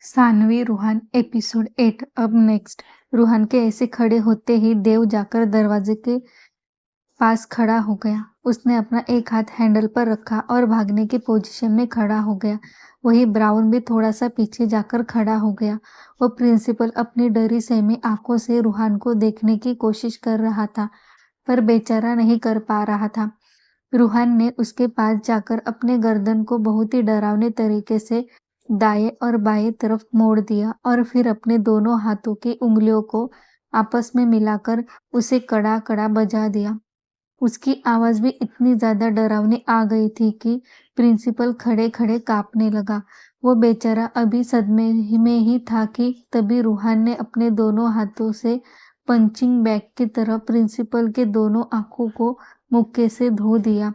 Saanvi Ruhaan episode 8। अब next. Ruhaan के ऐसे खड़े होते ही देव जाकर दरवाजे के पास खड़ा हो गया। उसने अपना एक हाथ हैंडल पर रखा और भागने की पोजीशन में खड़ा हो गया। वही ब्राउन भी थोड़ा सा पीछे जाकर खड़ा हो गया। वो प्रिंसिपल अपनी डरी सहमी आंखों से रूहान को देखने की कोशिश कर रहा था, पर बेचारा नहीं कर पा रहा था। रूहान ने उसके पास जाकर अपने गर्दन को बहुत ही डरावने तरीके से दाएं और बाएं तरफ मोड़ दिया और फिर अपने दोनों हाथों की उंगलियों को आपस में मिलाकर उसे कड़ा कड़ा बजा दिया। उसकी आवाज भी इतनी ज्यादा डरावनी आ गई थी कि प्रिंसिपल खड़े खड़े कांपने लगा। वो बेचारा अभी सदमे में ही था कि तभी रूहान ने अपने दोनों हाथों से पंचिंग बैग की तरह प्रिंसिपल के दोनों आंखों को मुक्के से धो दिया।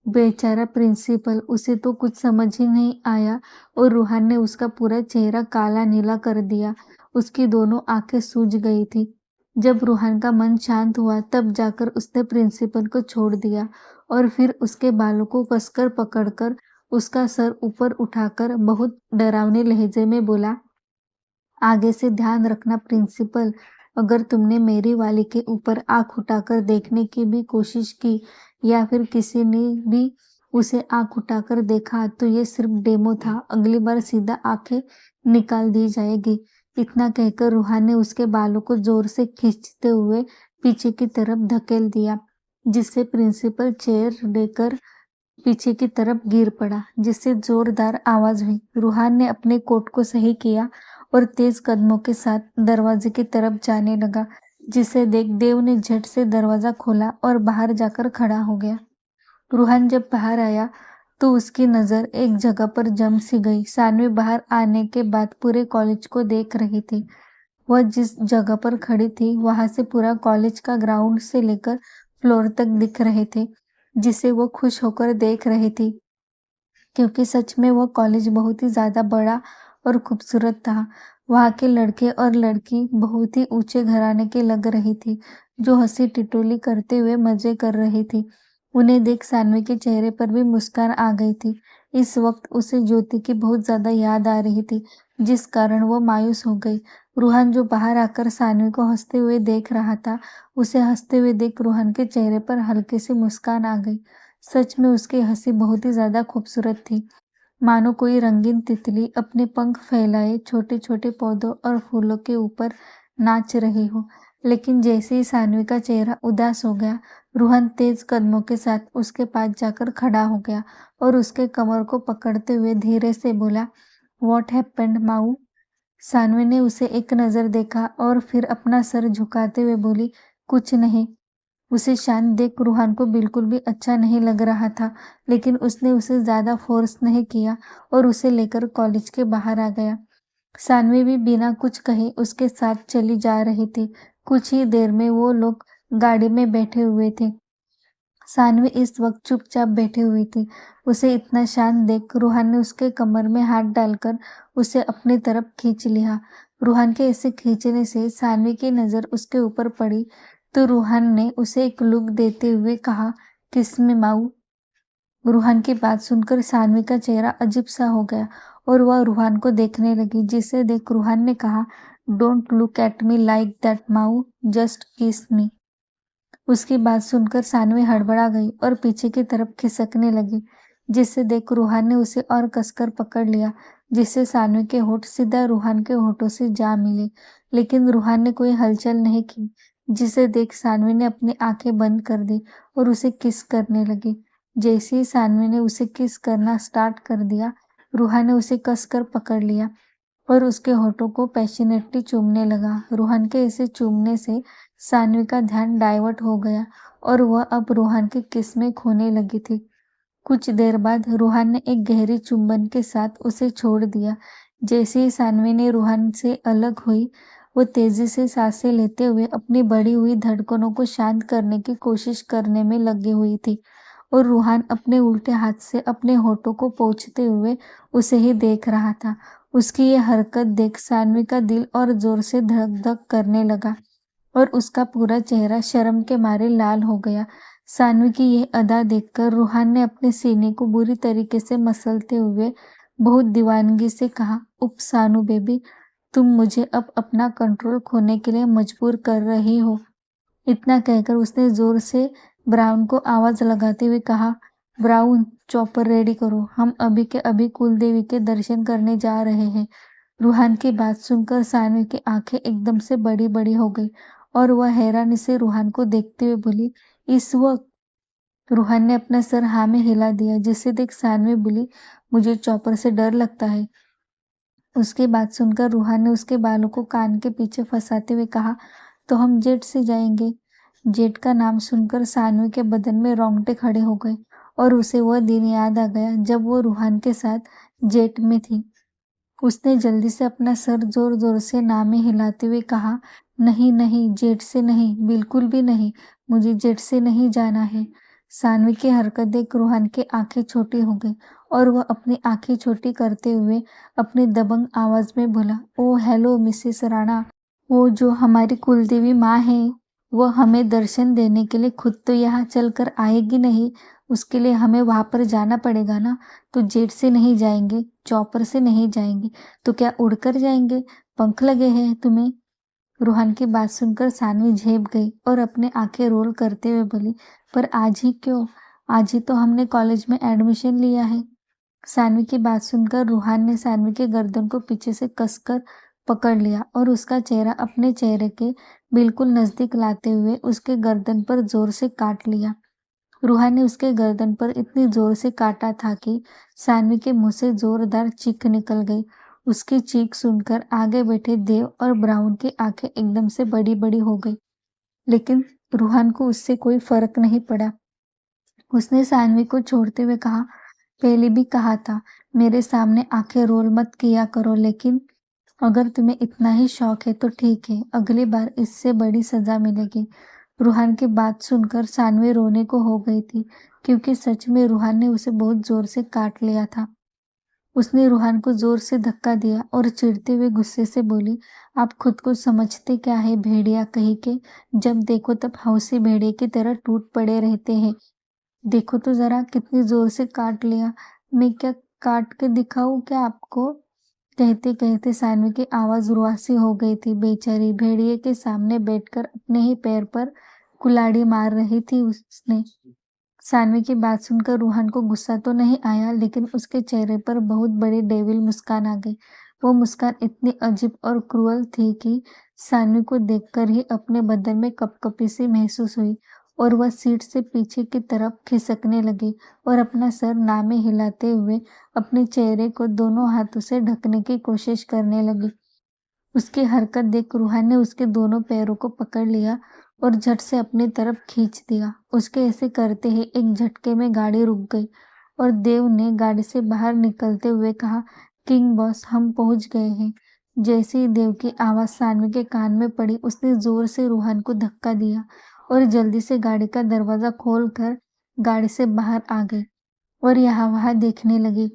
बेचारा प्रिंसिपल, उसे तो कुछ समझ ही नहीं आया और रूहान ने उसका पूरा चेहरा काला नीला कर दिया। उसकी दोनों आंखें सूज गई थी। जब रूहान का मन शांत हुआ तब जाकर उसने प्रिंसिपल को छोड़ दिया और फिर उसके बालों को कसकर पकड़कर उसका सर ऊपर उठाकर बहुत डरावने लहजे में बोला, आगे से ध्यान रखना प्रिंसिपल, अगर तुमने मेरी वाली के ऊपर आंख उठाकर देखने की भी कोशिश की या फिर किसी ने भी उसे आंख उठाकर देखा तो ये सिर्फ डेमो था। अगली बार सीधा आंखें निकाल दी जाएगी। इतना कहकर रूहान ने उसके बालों को जोर से खींचते हुए पीछे की तरफ धकेल दिया, जिससे प्रिंसिपल चेयर लेकर पीछे की तरफ गिर पड़ा, जिससे जोरदार आवाज हुई। रूहान ने अपने कोट को सही किया और तेज कदमों के साथ दरवाजे की तरफ जाने लगा, जिसे देख देव ने झट से दरवाजा खोला और बाहर जाकर खड़ा हो गया। रूहान जब बाहर आया तो उसकी नजर एक जगह पर जम सी गई। सानवी बाहर आने के बाद पूरे कॉलेज को देख रही थी। वह जिस जगह पर खड़ी थी वहां से पूरा कॉलेज का ग्राउंड से लेकर फ्लोर तक दिख रहे थे, जिसे वो खुश होकर देख रही थी, क्योंकि सच में वो कॉलेज बहुत ही ज्यादा बड़ा और खूबसूरत था। वहाँ के लड़के और लड़की बहुत ही ऊंचे घराने के लग रही थी, जो हंसी टिटोली करते हुए मजे कर रही थी। उन्हें देख सानवी के चेहरे पर भी मुस्कान आ गई थी। इस वक्त उसे ज्योति की बहुत ज्यादा याद आ रही थी, जिस कारण वो मायूस हो गई। रूहान जो बाहर आकर सानवी को हंसते हुए देख रहा था, उसे हंसते हुए देख रूहान के चेहरे पर हल्की सी मुस्कान आ गई। सच में उसकी हंसी बहुत ही ज्यादा खूबसूरत थी, मानो कोई रंगीन तितली अपने पंख फैलाए छोटे छोटे पौधों और फूलों के ऊपर नाच रही हो। लेकिन जैसे ही सानवी का चेहरा उदास हो गया, रूहन तेज कदमों के साथ उसके पास जाकर खड़ा हो गया और उसके कमर को पकड़ते हुए धीरे से बोला, व्हाट हैपेंड माऊ। सानवी ने उसे एक नजर देखा और फिर अपना सर झुकाते हुए बोली, कुछ नहीं। उसे शांत देख रूहान को बिल्कुल भी अच्छा नहीं लग रहा था, लेकिन उसने उसे ज्यादा फोर्स नहीं किया और उसे लेकर कॉलेज के बाहर आ गया। सानवी भी बिना कुछ कहे उसके साथ चली जा रही थी। कुछ ही देर में वो लोग गाड़ी में बैठे हुए थे। सानवी इस वक्त चुपचाप बैठी हुई थी। उसे इतना शांत देख रूहान ने उसके कमर में हाथ डालकर उसे अपनी तरफ खींच लिया। रूहान के ऐसे खींचने से सानवी की नजर उसके ऊपर पड़ी तो रूहान ने उसे एक लुक देते हुए कहा, किस में माऊ। रूहान की बात सुनकर सानवी का चेहरा अजीब सा हो गया और वह रूहान को देखने लगी, जिसे देख रूहान ने कहा, don't look at me like that माऊ, जस्ट किस मी। उसकी बात सुनकर सानवी हड़बड़ा गई और पीछे की तरफ खिसकने लगी, जिसे देख रूहान ने उसे और कसकर पकड़ लिया, जिससे सानवी के होठ सीधा रूहान के होठों से जा मिले। लेकिन रूहान ने कोई हलचल नहीं की, जिसे देख सानवी ने अपनी आंखें बंद कर दी और उसे किस करने लगी। जैसे ही सानवी ने उसे किस करना स्टार्ट कर दिया, रूहान ने उसे कसकर पकड़ लिया और उसके होठों को पैशनेटली चूमने लगा। रूहान के ऐसे चूमने से सानवी का ध्यान डाइवर्ट हो गया और वह अब रूहान की किस में खोने लगी थी। कुछ देर बाद रूहान ने एक गहरी चुंबन के साथ उसे छोड़ दिया। जैसे ही सानवी ने रूहान से अलग हुई, वो तेजी से सांसें लेते हुए अपनी बढ़ी हुई धड़कनों को शांत करने की कोशिश करने में लगी हुई थी और रूहान अपने उल्टे हाथ से अपने होठों को पोंछते हुए उसे ही देख रहा था। उसकी ये हरकत देख सानवी का दिल और जोर से धक धक करने लगा और उसका पूरा चेहरा शर्म के मारे लाल हो गया। सानवी की यह अदा देखकर रूहान ने अपने सीने को बुरी तरीके से मसलते हुए बहुत दीवानगी से कहा, उप सानू बेबी, तुम मुझे अब अपना कंट्रोल खोने के लिए मजबूर कर रही हो। इतना कहकर उसने जोर से ब्राउन को आवाज लगाते हुए कहा, ब्राउन, चॉपर रेडी करो, हम अभी के अभी कुलदेवी के दर्शन करने जा रहे हैं। रूहान की बात सुनकर सानवी की आंखें एकदम से बड़ी बड़ी हो गई और वह हैरानी से रूहान को देखते हुए बोली, इस वक्त? रूहान ने अपना सर हाँ में हिला दिया, जिसे देख सानवी बोली, मुझे चॉपर से डर लगता है। उसकी बात सुनकर रूहान ने उसके बालों को कान के पीछे फंसाते हुए कहा, तो हम जेट से जाएंगे। जेट का नाम सुनकर सानवी के बदन में रोंगटे खड़े हो गए और उसे वह दिन याद आ गया जब वो रूहान के साथ जेट में थी। उसने जल्दी से अपना सर जोर जोर से ना में हिलाते हुए कहा, नहीं नहीं, जेट से नहीं, बिल्कुल भी नहीं, मुझे जेट से नहीं जाना है। सानवी की हरकत देख रूहान की आंखें छोटी हो गई और वह अपनी आंखें छोटी करते हुए अपनी दबंग आवाज में बोला, ओ हेलो मिसेस राणा, वो जो हमारी कुलदेवी माँ है, वह हमें दर्शन देने के लिए खुद तो यहाँ चलकर आएगी नहीं, उसके लिए हमें वहां पर जाना पड़ेगा ना। तो जेट से नहीं जाएंगे, चॉपर से नहीं जाएंगे, तो क्या उड़कर जाएंगे? पंख लगे हैं तुम्हें? रूहान की बात सुनकर सानवी झेप गई और अपने आंखें रोल करते हुए बोली, पर आज ही क्यों? आज ही तो हमने कॉलेज में एडमिशन लिया है। सानवी की बात सुनकर रूहान ने सानवी के गर्दन को पीछे से कसकर पकड़ लिया और उसका चेहरा अपने चेहरे के बिल्कुल नजदीक लाते हुए उसके गर्दन पर जोर से काट लिया। रूहान ने उसके गर्दन पर इतनी जोर से काटा था कि सानवी के मुंह से जोरदार चीख निकल गई। उसकी चीख सुनकर आगे बैठे देव और ब्राउन की आंखें एकदम से बड़ी बड़ी हो गई, लेकिन रूहान को उससे कोई फर्क नहीं पड़ा। उसने सानवी को छोड़ते हुए कहा, पहले भी कहा था, मेरे सामने आंखें रोल मत किया करो, लेकिन अगर तुम्हें इतना ही शौक है तो ठीक है, अगली बार इससे बड़ी सजा मिलेगी। रूहान की बात सुनकर सानवी रोने को हो गई थी, क्योंकि सच में रूहान ने उसे बहुत जोर से काट लिया था। उसने रूहान को जोर से धक्का दिया और चिढ़ते हुए गुस्से से बोली, आप खुद को समझते क्या है भेड़िया कहीं के, जब देखो तब हौसी भेड़िए की तरह टूट पड़े रहते हैं। देखो तो जरा कितनी जोर से काट लिया, मैं क्या काट के दिखाऊं क्या आपको? कहते कहते सानवी की आवाज रुआसी हो गई थी। बेचारी भेड़िए के सामने बैठकर अपने ही पैर पर कुल्हाड़ी मार रही थी उसने। सानवी की बात सुनकर रूहान को गुस्सा तो नहीं आया, लेकिन उसके चेहरे पर बहुत बड़ी डेविल मुस्कान आ गई। वो मुस्कान इतनी अजीब और क्रूअल थी कि सानवी को देखकर ही अपने बदन में कपकपी सी महसूस हुई और वह सीट से पीछे की तरफ खिसकने लगी और अपना सर नामे हिलाते हुए अपने चेहरे को दोनों हाथों से ढकने की कोशिश करने लगी। उसकी हरकत देख रूहान ने उसके दोनों पैरों को पकड़ लिया और झट से अपनी तरफ खींच दिया। उसके ऐसे करते ही एक झटके में गाड़ी रुक गई और देव ने गाड़ी से बाहर निकलते हुए कहा, किंग बॉस, हम पहुंच गए हैं। जैसे ही देव की आवाज सानवी के कान में पड़ी, उसने जोर से रूहान को धक्का दिया और जल्दी से गाड़ी का दरवाजा खोलकर गाड़ी से बाहर आ गई और यहाँ वहां देखने लगी।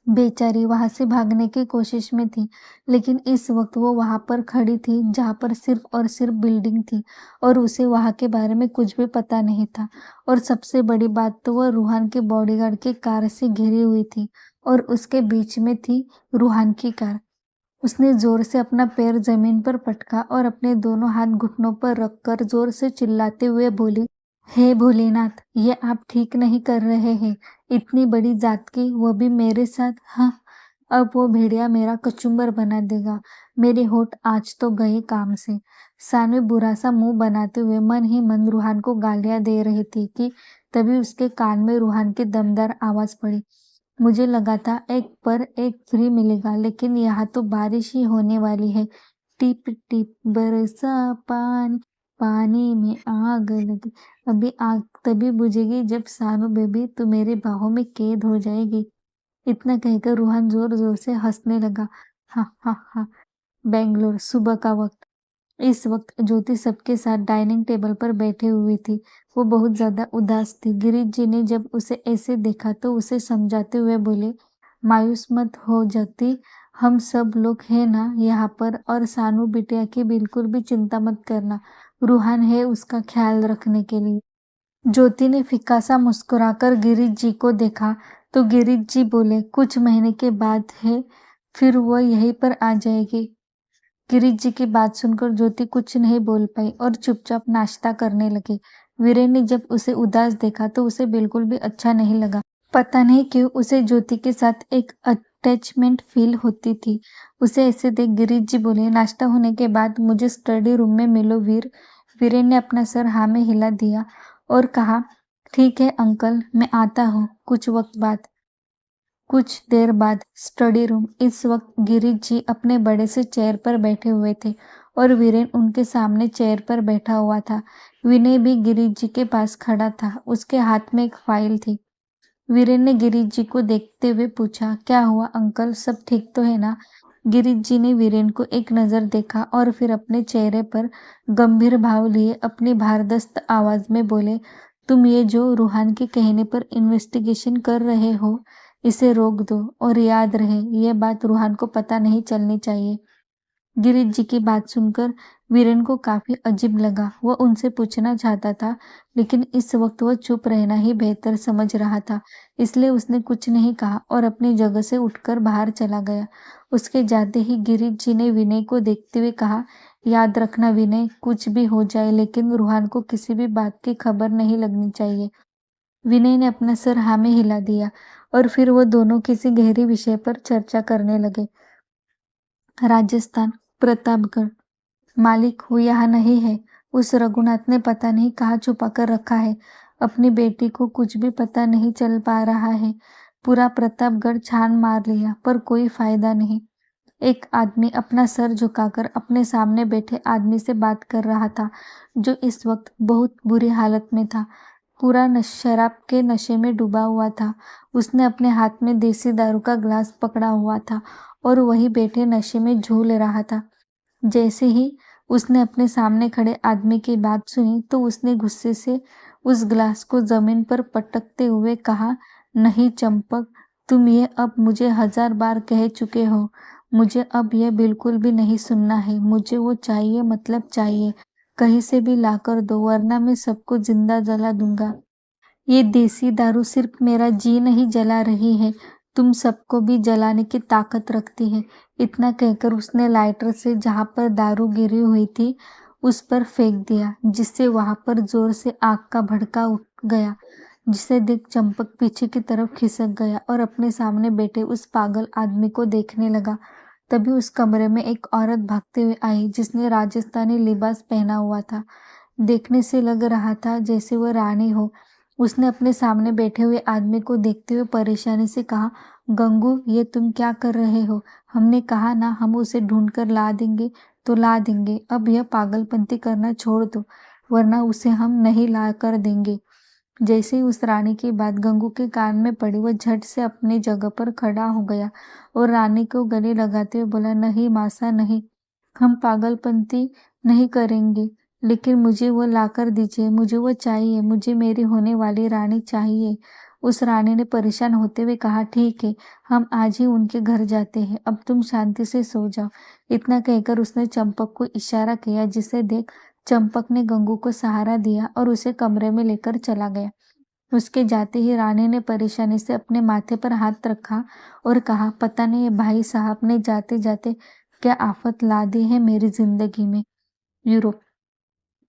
बेचारी वहां से भागने की कोशिश में थी, लेकिन इस वक्त वो वहां पर खड़ी थी जहां पर सिर्फ और सिर्फ बिल्डिंग थी और उसे वहां के बारे में कुछ भी पता नहीं था। और सबसे बड़ी बात तो वह रूहान के बॉडीगार्ड की कार से घिरी हुई थी और उसके बीच में थी रूहान की कार। उसने जोर से अपना पैर जमीन पर पटका और अपने दोनों हाथ घुटनों पर रखकर जोर से चिल्लाते हुए बोली, हे भोलेनाथ, ये आप ठीक नहीं कर रहे हैं। इतनी बड़ी जात की, वो भी मेरे साथ। हाँ, अब वो भेड़िया मेरा कचुम्बर बना देगा। मेरे होठ आज तो गए काम से। सानवी बुरा सा मुंह बनाते हुए मन ही मन रूहान को गालियां दे रही थी कि तभी उसके कान में रूहान की दमदार आवाज पड़ी, मुझे लगा था एक पर एक फ्री मिलेगा, लेकिन यहाँ तो बारिश ही होने वाली है। टिप टिप बरसा पानी, पानी में आग लगी, अभी आग तभी बुझेगी जब सानू बेबी तू मेरी बाहों में कैद हो जाएगी। इतना कहकर रूहान जोर जोर से हंसने लगा। हा हा हा। बेंगलोर, सुबह का वक्त। इस वक्त ज्योति सबके साथ डाइनिंग टेबल पर बैठी हुई थी। वो बहुत ज्यादा उदास थी। गिरीश जी ने जब उसे ऐसे देखा तो उसे समझाते हुए बोले, मायूस मत हो ज्योति, हम सब लोग हैं ना यहाँ पर, और सानू बिटिया की बिल्कुल भी चिंता मत करना। रूहान है उसका ख्याल रखने के लिए। ज्योति ने फीका सा मुस्कुराकर गिरीश जी को देखा तो गिरीश जी बोले, कुछ महीने के बाद है, फिर वह यहीं पर आ जाएगी। गिरीश जी की बात सुनकर ज्योति कुछ नहीं बोल पाई और चुपचाप नाश्ता करने लगी। वीरेन ने जब उसे उदास देखा तो उसे बिल्कुल भी अच्छा नहीं लगा। पता नहीं क्यों उसे ज्योति के साथ एक अटैचमेंट फील होती थी। उसे ऐसे देख गिरीश जी बोले, नाश्ता होने के बाद मुझे स्टडी रूम में मिलो वीर। वीरेन ने अपना सर हाँ में हिला दिया और कहा, ठीक है अंकल, मैं आता हूँ। कुछ देर बाद स्टडी रूम। इस वक्त गिरीश जी अपने बड़े से चेयर पर बैठे हुए थे और वीरेन उनके सामने चेयर पर बैठा हुआ था। विनय भी गिरीश जी के पास खड़ा था। उसके हाथ में एक फाइल थी। वीरेन ने गिरीश जी को देखते हुए पूछा, क्या हुआ अंकल, सब ठीक तो है ना? गिरीश जी ने वीरेन को एक नजर देखा और फिर अपने चेहरे पर गंभीर भाव लिए अपनी भारदस्त आवाज में बोले, तुम ये जो रूहान के कहने पर इन्वेस्टिगेशन कर रहे हो, इसे रोक दो और याद रहे ये बात रूहान को पता नहीं चलनी चाहिए। गिरीश जी की बात सुनकर वीरेन को काफी अजीब लगा। वह उनसे पूछना चाहता था लेकिन इस वक्त वह चुप रहना ही बेहतर समझ रहा था, इसलिए उसने कुछ नहीं कहा और अपनी जगह से उठकर बाहर चला गया। उसके जाते ही गिरीश जी ने विनय को देखते हुए कहा, याद रखना विनय, कुछ भी हो जाए लेकिन रूहान को किसी भी बात की खबर नहीं लगनी चाहिए। विनय ने अपना सर हाँ में हिला दिया और फिर वो दोनों किसी गहरी विषय पर चर्चा करने लगे। राजस्थान, प्रतापगढ़। मालिक वो यहाँ नहीं है। उस रघुनाथ ने पता नहीं कहाँ छुपा कर रखा है। अपनी बेटी को कुछ भी पता नहीं चल पा रहा है। पूरा प्रतापगढ़ छान मार लिया पर कोई फायदा नहीं। एक आदमी अपना सर झुकाकर अपने सामने बैठे आदमी से बात कर रहा था, जो इस वक्त बहुत बुरी हालत में था। पूरा शराब के नशे में डूबा हुआ था। उसने अपने हाथ में देसी दारू का ग्लास पकड़ा हुआ था और वही बैठे नशे में झूल रहा था। जैसे ही उसने अपने सामने खड़े आदमी की बात सुनी तो उसने गुस्से से उस ग्लास को जमीन पर पटकते हुए कहा, नहीं चंपक, तुम ये अब मुझे 1000 बार कह चुके हो। मुझे अब यह बिल्कुल भी नहीं सुनना है। मुझे वो चाहिए, मतलब चाहिए। कहीं से भी लाकर दो वरना मैं सबको जिंदा जला दूंगा। ये देसी दारू सिर्फ मेरा जी नहीं जला रही है, तुम सबको भी जलाने की ताकत रखती है। इतना कहकर उसने लाइटर से जहां पर दारू गिरी हुई थी उस पर फेंक दिया, जिससे वहां पर जोर से आग का भड़का उठ गया, जिसे देख चंपक पीछे की तरफ खिसक गया और अपने सामने बैठे उस पागल आदमी को देखने लगा। तभी उस कमरे में एक औरत भागते हुए आई जिसने राजस्थानी लिबास पहना हुआ था। देखने से लग रहा था जैसे वह रानी हो। उसने अपने सामने बैठे हुए आदमी को देखते हुए परेशानी से कहा, गंगू, ये तुम क्या कर रहे हो? हमने कहा ना, हम उसे ढूंढ कर ला देंगे तो ला देंगे। अब यह पागलपंती करना छोड़ दो वरना उसे हम नहीं ला कर देंगे। जैसे ही उस रानी की बात गंगू के कान में पड़ी, वह झट से अपनी जगह पर खड़ा हो गया और रानी को गले लगाते हुए बोला, नहीं मासा, नहीं, हम पागलपंती नहीं करेंगे, लेकिन मुझे वो लाकर दीजिए। मुझे वो चाहिए। मुझे मेरी होने वाली रानी चाहिए। उस रानी ने परेशान होते हुए कहा, ठीक है, हम आज ही उनके घर जाते हैं। अब तुम शांति से सो जाओ। इतना कहकर उसने चंपक को इशारा किया, जिसे देख चंपक ने गंगू को सहारा दिया और उसे कमरे में लेकर चला गया। उसके जाते ही रानी ने परेशानी से अपने माथे पर हाथ रखा और कहा, पता नहीं भाई साहब ने जाते जाते क्या आफत ला दी है मेरी जिंदगी में। यूरोप।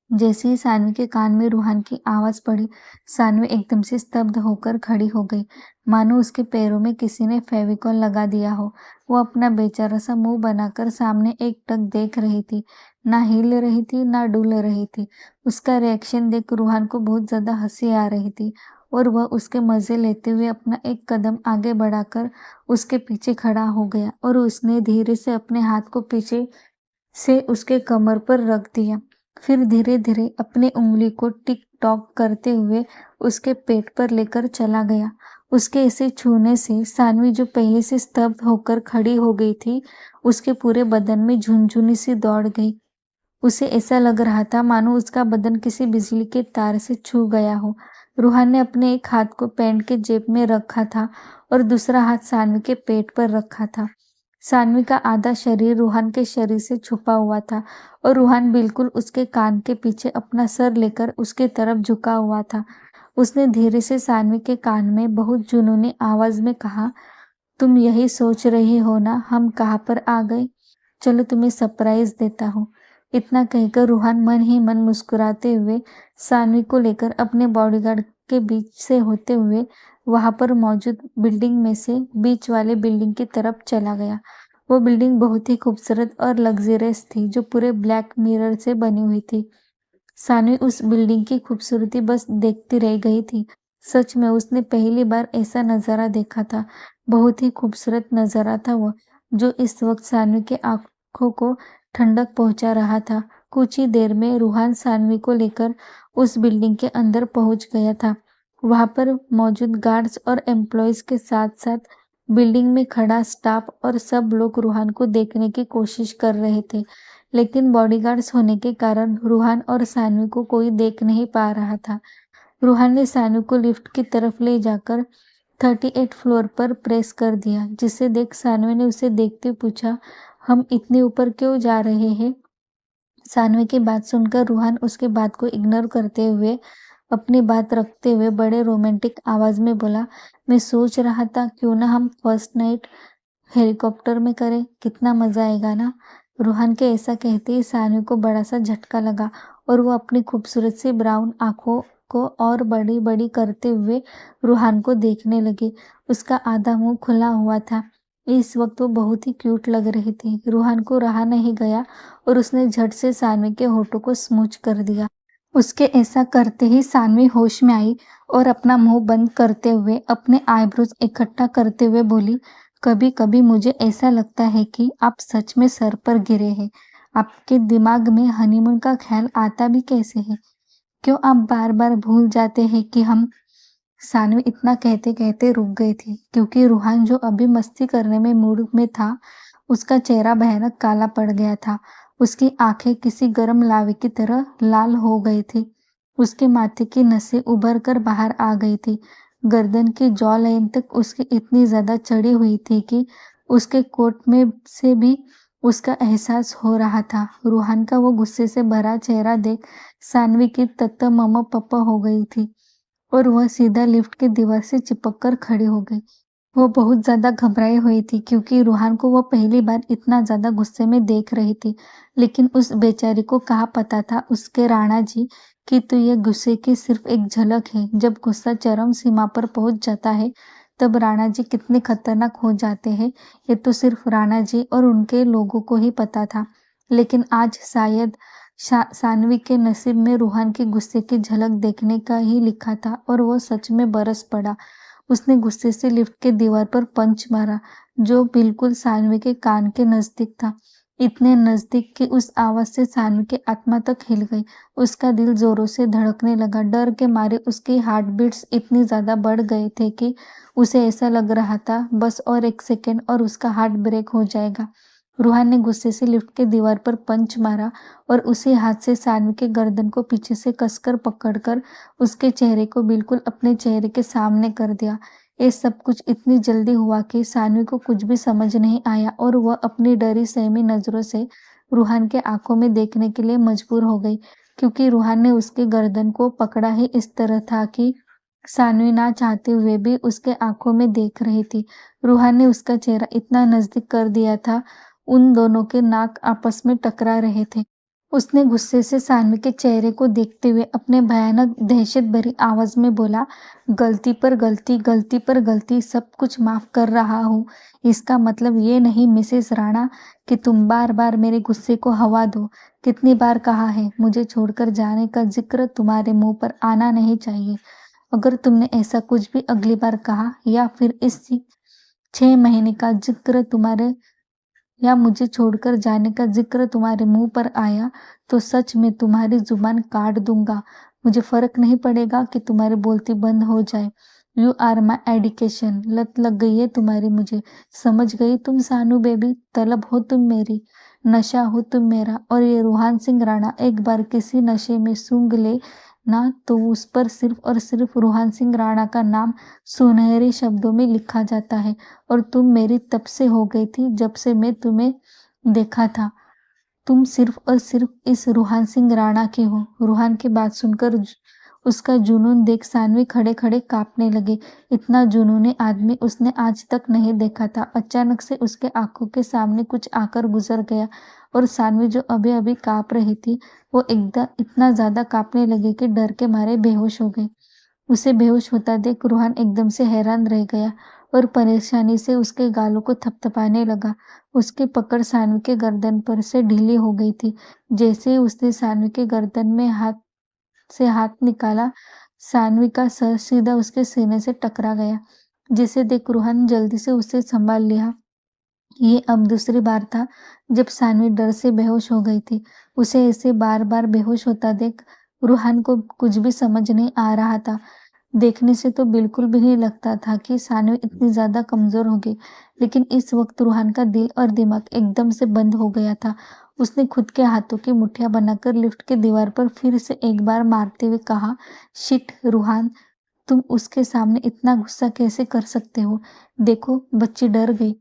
जैसे ही सानवी के कान में रूहान की आवाज पड़ी, सानवी एकदम से स्तब्ध होकर खड़ी हो गई, मानो उसके पैरों में किसी ने फेविकॉल लगा दिया हो। वो अपना बेचारा सा मुंह बनाकर सामने एकटक देख रही थी, ना हिल रही थी ना डुल रही थी। उसका रिएक्शन देख रूहान को बहुत ज्यादा हंसी आ रही थी और वह उसके मजे लेते हुए अपना एक कदम आगे बढ़ाकर उसके पीछे खड़ा हो गया और उसने धीरे से अपने हाथ को पीछे से उसके कमर पर रख दिया। फिर धीरे धीरे अपनी उंगली को टिक टॉक करते हुए उसके पेट पर लेकर चला गया। उसके इसे छूने से सानवी, जो पहले से स्तब्ध होकर खड़ी हो गई थी, उसके पूरे बदन में झुनझुनी सी दौड़ गई। उसे ऐसा लग रहा था मानो उसका बदन किसी बिजली के तार से छू गया हो। रूहान ने अपने एक हाथ को पैंट के जेब में रखा था और दूसरा हाथ सानवी के पेट पर रखा था। सानवी का आधा शरीर रूहान के शरीर से छुपा हुआ था और रूहान बिल्कुल उसके कान के पीछे अपना सर लेकर उसके तरफ झुका हुआ था। उसने धीरे से सानवी के कान में बहुत जुनूनी आवाज में कहा, तुम यही सोच रही हो ना हम कहाँ पर आ गए? चलो तुम्हें सरप्राइज देता हूँ। इतना कहकर रूहान मन ही मन मुस्कुराते हुए सानवी को लेकर अपने बॉडीगार्ड के बीच से होते हुए वहां पर मौजूद बिल्डिंग में से बीच वाले बिल्डिंग की तरफ चला गया। वो बिल्डिंग बहुत ही खूबसूरत और लग्जरियस थी जो पूरे ब्लैक मिरर से बनी हुई थी। सानवी उस बिल्डिंग की खूबसूरती बस देखती रह गई थी। सच में उसने पहली बार ऐसा नजारा देखा था। बहुत ही खूबसूरत नजारा था वो, जो इस वक्त सानवी के आंखों को ठंडक पहुंचा रहा था। कुछ ही देर में रूहान सानवी को लेकर उस बिल्डिंग के अंदर पहुंच गया था। वहां पर मौजूद गार्ड्स और एम्प्लॉयज के साथ साथ बिल्डिंग में खड़ा स्टाफ और सब लोग रूहान को देखने की कोशिश कर रहे थे, लेकिन बॉडीगार्ड्स होने के कारण रूहान और सानवी को कोई देख नहीं पा रहा था। रूहान ने सानवी को लिफ्ट की तरफ ले जाकर 38 फ्लोर पर प्रेस कर दिया, जिसे देख सानवी ने उसे देखते पूछा, हम इतने ऊपर क्यों जा रहे हैं? सानवी की बात सुनकर रूहान उसके बात को इग्नोर करते हुए अपनी बात रखते हुए बड़े रोमांटिक आवाज में बोला, मैं सोच रहा था क्यों ना हम फर्स्ट नाइट हेलीकॉप्टर में करें, कितना मजा आएगा ना। रूहान के ऐसा कहते ही सानवी को बड़ा सा झटका लगा और वो अपनी खूबसूरत सी ब्राउन आंखों को और बड़ी बड़ी करते हुए रूहान को देखने लगी। उसका आधा मुंह खुला हुआ था। इस वक्त वो बहुत ही क्यूट लग रही थी। रूहान को रहा नहीं गया और उसने झट से सानवी के होठों को स्मूच कर दिया। उसके ऐसा करते ही सानवी होश में आई और अपना मुंह बंद करते हुए अपने आईब्रोज इकट्ठा करते हुए बोली, कभी कभी मुझे ऐसा लगता है कि आप सच में सर पर गिरे हैं। आपके दिमाग में हनीमून का ख्याल आता भी कैसे है? क्यों आप बार बार भूल जाते हैं कि हम। सानवी इतना कहते कहते रुक गई थी, क्योंकि रूहान जो अभी मस्ती करने में मूड में था, उसका चेहरा भयानक काला पड़ गया था। उसकी आंखें किसी गर्म लावे की तरह लाल हो गई थी। उसके माथे की नसें उभर कर बाहर आ गई थी। गर्दन की जॉ लाइन तक उसकी इतनी ज्यादा चढ़ी हुई थी कि उसके कोट में से भी उसका एहसास हो रहा था। रूहान का वो गुस्से से भरा चेहरा देख सानवी की तत्त मम पप हो गई थी और वह सीधा लिफ्ट की दीवार से चिपक कर खड़ी हो गई। वो बहुत ज्यादा घबराई हुई थी, क्योंकि रूहान को वो पहली बार इतना ज्यादा गुस्से में देख रही थी। लेकिन उस बेचारी को कहाँ पता था उसके राणा जी कि तो ये गुस्से की सिर्फ एक झलक है। जब गुस्सा चरम सीमा पर पहुंच जाता है तब राणा जी कितने खतरनाक हो जाते हैं, ये तो सिर्फ राणा जी और उनके लोगों को ही पता था। लेकिन आज शायद सानवी के नसीब में रूहान के गुस्से की झलक देखने का ही लिखा था और वो सच में बरस पड़ा। उसने गुस्से से लिफ्ट के दीवार पर पंच मारा, जो बिल्कुल सानवी के कान के नजदीक था। इतने नजदीक कि उस आवाज से सानवी की आत्मा तक हिल गई। उसका दिल जोरों से धड़कने लगा। डर के मारे उसकी हार्ट बीट्स इतनी ज्यादा बढ़ गए थे कि उसे ऐसा लग रहा था बस और एक सेकेंड और उसका हार्ट ब्रेक हो जाएगा। रूहान ने गुस्से से लिफ्ट के दीवार पर पंच मारा और उसी हाथ से सानवी के गर्दन को पीछे से कसकर पकड़कर उसके चेहरे को बिल्कुल अपने चेहरे के सामने कर दिया। ये सब कुछ इतनी जल्दी हुआ कि सानवी को कुछ भी समझ नहीं आया और वह अपनी डरी सहमी नजरों से रूहान के आंखों में देखने के लिए मजबूर हो गई, क्योंकि रूहान ने उसके गर्दन को पकड़ा ही इस तरह था कि सानवी ना चाहते हुए भी उसके आंखों में देख रही थी। रूहान ने उसका चेहरा इतना नजदीक कर दिया था, उन दोनों के नाक आपस में टकरा रहे थे। उसने गुस्से से सानवी के चेहरे को देखते हुए अपने भयानक दहशत भरी आवाज में बोला, गलती पर गलती, गलती पर गलती, सब कुछ माफ कर रहा हूँ। इसका मतलब ये नहीं मिसेस राणा कि तुम बार बार मेरे गुस्से को हवा दो। कितनी बार कहा है, मुझे छोड़कर जाने का जिक्र तुम्हारे मुंह पर आना नहीं चाहिए। अगर तुमने ऐसा कुछ भी अगली बार कहा या फिर इस 6 महीने का जिक्र तुम्हारे या मुझे छोड़कर जाने का जिक्र तुम्हारे मुंह पर आया तो सच में तुम्हारी जुबान काट दूंगा। मुझे फर्क नहीं पड़ेगा कि तुम्हारी बोलती बंद हो जाए। You are my एडिकेशन। लत लग गई है तुम्हारी मुझे। समझ गई तुम सानू बेबी। तलब हो तुम मेरी, नशा हो तुम मेरा। और ये रूहान सिंह राणा एक बार किसी नशे में सूंघ ले ना तो उस पर सिर्फ और सिर्फ रूहान सिंह राणा का नाम सुनहरे शब्दों में लिखा जाता है। और तुम मेरी तब से हो गई थी जब से मैं तुम्हें देखा था। तुम सिर्फ और सिर्फ इस रूहान सिंह राणा की हो। रूहान की बात सुनकर उसका जुनून देख सानवी खड़े खड़े कांपने लगे। इतना जुनूनी आदमी उसने आज तक नहीं देखा था। अचानक से उसके आंखों के सामने कुछ आकर गुजर गया और सानवी जो अभी अभी कांप रही थी वो एकदम इतना ज्यादा कांपने लगी कि डर के मारे बेहोश हो गई। उसे बेहोश होता देख रूहान एकदम से हैरान रह गया और परेशानी से उसके गालों को थपथपाने लगा। उसकी पकड़ सानवी के गर्दन पर से ढीली हो गई थी। जैसे ही उसने सानवी के गर्दन में हाथ निकाला, सानवी का सर सीधा उसके सीने से टकरा गया, जिसे देख रूहान जल्दी से उसे संभाल लिया। ये अब दूसरी बार था जब सानवी डर से बेहोश हो गई थी। उसे ऐसे बार बार बेहोश होता देख रूहान को कुछ भी समझ नहीं आ रहा था। देखने से तो बिल्कुल भी नहीं लगता था कि सानवी इतनी ज्यादा कमजोर होगी, लेकिन इस वक्त रूहान का दिल और दिमाग एकदम से बंद हो गया था। उसने खुद के हाथों की मुट्ठियां बनाकर लिफ्ट की दीवार पर फिर से एक बार मारते हुए कहा, शिट रूहान, तुम उसके सामने इतना गुस्सा कैसे कर सकते हो? देखो बच्ची डर गई।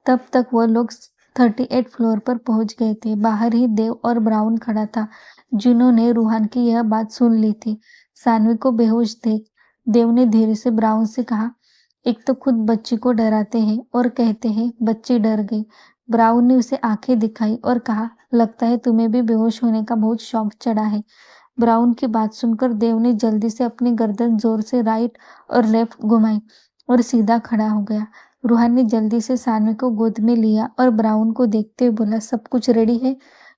तब तक वह लोग 38 फ्लोर पर पहुंच गए थे। बाहर ही देव और ब्राउन खड़ा था, जिन्होंने रूहान की यह बात सुन ली थी। सानवी को बेहोश देख देव ने धीरे से ब्राउन से कहा, एक तो खुद बच्ची को डराते हैं और कहते हैं बच्ची डर गई। ब्राउन ने उसे आंखें दिखाई और कहा, लगता है तुम्हें भी बेहोश होने का बहुत शौक चढ़ा है। ब्राउन की बात सुनकर देव ने जल्दी से अपनी गर्दन जोर से राइट और लेफ्ट घुमाई और सीधा खड़ा हो गया। रूहान ने जल्दी से सानवी को गोद में लिया और ब्राउन को देखते हुए बोला, सब कुछ रेडी है?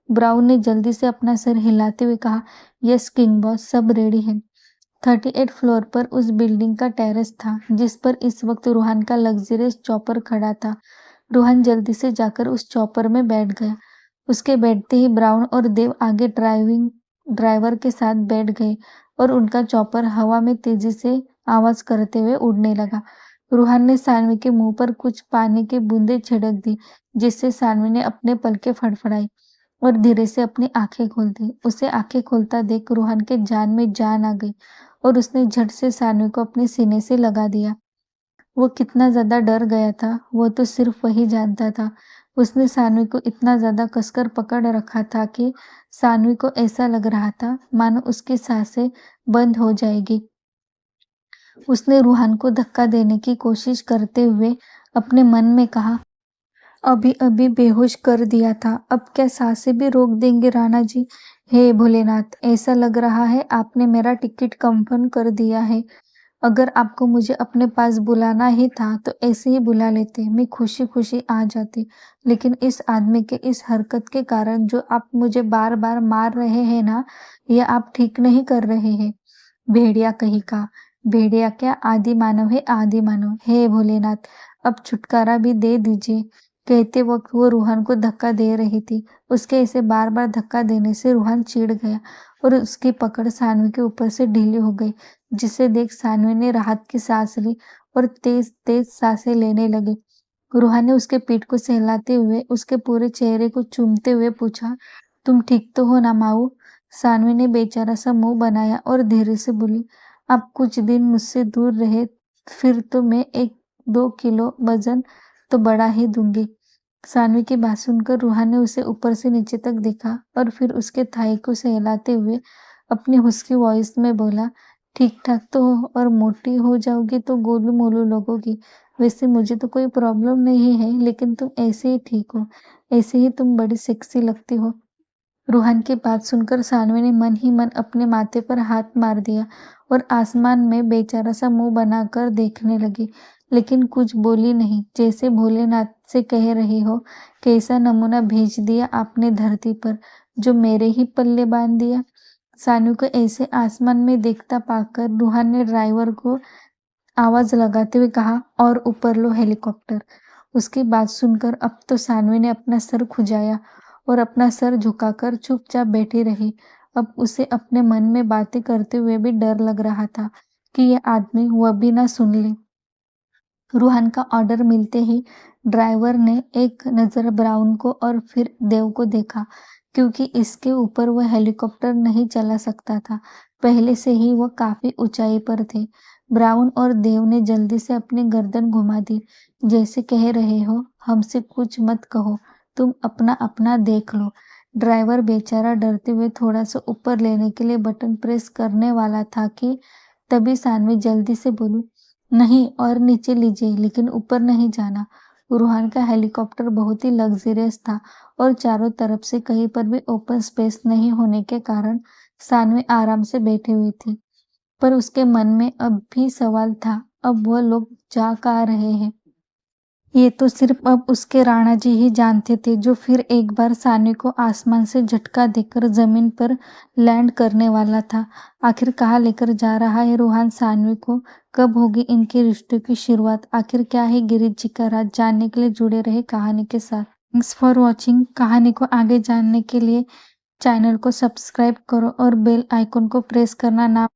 ब्राउन ने जल्दी से अपना सर हिलाते हुए कहा, यस किंग बॉस, सब रेडी है। 38 फ्लोर पर उस बिल्डिंग का टेरेस था जिस पर इस वक्त रूहान का लग्जरियस चॉपर खड़ा था। रूहान जल्दी से जाकर उस चॉपर में बैठ गया। उसके बैठते ही ब्राउन और देव आगे ड्राइवर के साथ बैठ गए और उनका चॉपर हवा में तेजी से आवाज करते हुए उड़ने लगा। रूहान ने सानवी के मुंह पर कुछ पानी की बूंदें छिड़क दी, जिससे सानवी ने अपने पलकें फड़फड़ाई और धीरे से अपनी आंखें खोल दी। उसे आंखें खोलता देख रूहान के जान में जान आ गई और उसने झट से सानवी को अपने सीने से लगा दिया। वो कितना ज्यादा डर गया था वो तो सिर्फ वही जानता था। उसने सानवी को इतना ज्यादा कसकर पकड़ रखा था कि सानवी को ऐसा लग रहा था मानो उसकी सांसें बंद हो जाएगी। उसने रूहान को धक्का देने की कोशिश करते हुए अपने मन में कहा, अभी अभी बेहोश कर दिया था, अब क्या सांसें भी रोक देंगे राणा जी? हे भोलेनाथ, ऐसा लग रहा है आपने मेरा टिकट कंफर्म कर दिया है। अगर आपको मुझे अपने पास बुलाना ही था तो ऐसे ही बुला लेते, मैं खुशी खुशी आ जाती। लेकिन इस आदमी के इस हरकत के कारण जो आप मुझे बार बार मार रहे हैं ना, यह आप ठीक नहीं कर रहे हैं। भेड़िया कहीं का। भेड़िया क्या, आदि मानव है आदि मानव। हे भोलेनाथ, अब छुटकारा भी दे दीजिए। कहते वक्त वो रूहान को धक्का दे रही थी। उसके ऐसे बार बार धक्का देने से रूहान चिढ़ गया और उसकी पकड़ सानवी के ऊपर से ढीली हो गई, जिसे देख सानवी ने राहत की सांस ली और तेज तेज सांसें लेने लगी। रूहान ने उसके पीठ को सहलाते हुए उसके पूरे चेहरे को चूमते हुए पूछा, तुम ठीक तो हो ना माऊ? सानवी ने बेचारा सा मुंह बनाया और धीरे से बोली, आप कुछ दिन मुझसे दूर रहे फिर तो मैं 1-2 किलो वजन तो बढ़ा ही दूंगी। सानवी की बात सुनकर रूहान ने उसे ऊपर से नीचे तक देखा और फिर उसके थाई को सहलाते हुए अपनी हुस्की वॉइस में बोला, ठीक ठाक तो हो और मोटी हो जाओगी तो गोलू मोलू लगोगी। वैसे मुझे तो कोई प्रॉब्लम नहीं है, लेकिन तुम ऐसे ही ठीक हो, ऐसे ही तुम बड़ी सेक्सी लगती हो। रूहान की बात सुनकर सानवी ने मन ही मन अपने माथे पर हाथ मार दिया और आसमान में बेचारा सा मुंह बनाकर देखने लगी, लेकिन कुछ बोली नहीं, जैसे भोलेनाथ से कह रही हो, कैसा नमूना भेज दिया आपने धरती पर, जो मेरे ही पल्ले बांध दिया। सानवी को ऐसे आसमान में देखता पाकर रूहान ने ड्राइवर को आवाज लगाते हुए कहा, और ऊपर लो हेलीकॉप्टर। उसकी बात सुनकर अब तो सानवी ने अपना सर खुजाया और अपना सर झुकाकर चुपचाप बैठी रही। अब उसे अपने मन में बातें करते हुए भी डर लग रहा था कि यह आदमी वह भी ना सुन ले। रूहान का ऑर्डर मिलते ही ड्राइवर ने एक नजर ब्राउन को और फिर देव को देखा, क्योंकि इसके ऊपर वह हेलीकॉप्टर नहीं चला सकता था। पहले से ही वो काफी ऊंचाई पर थे। ब्राउन और देव ने जल्दी से अपनी गर्दन घुमा दी, जैसे कह रहे हो, हमसे कुछ मत कहो, तुम अपना अपना देख लो। ड्राइवर बेचारा डरते हुए थोड़ा सा ऊपर लेने के लिए बटन प्रेस करने वाला था कि तभी सानवी जल्दी से बोली, नहीं और नीचे लीजिए, लेकिन ऊपर नहीं जाना। रूहान का हेलीकॉप्टर बहुत ही लग्जरियस था और चारों तरफ से कहीं पर भी ओपन स्पेस नहीं होने के कारण सानवी आराम से बैठी हुई थी। पर उसके मन में अब भी सवाल था, अब वह लोग जा कहाँ रहे हैं? ये तो सिर्फ अब उसके राणा जी ही जानते थे, जो फिर एक बार सानी को आसमान से झटका देकर जमीन पर लैंड करने वाला था। आखिर कहाँ लेकर जा रहा है रूहान सानवी को? कब होगी इनके रिश्तों की शुरुआत? आखिर क्या है गिरीश जी का राज? जानने के लिए जुड़े रहे कहानी के साथ। Thanks for watching. कहानी को आगे जानने के लिए चैनल को सब्सक्राइब करो और बेल आइकन को प्रेस करना ना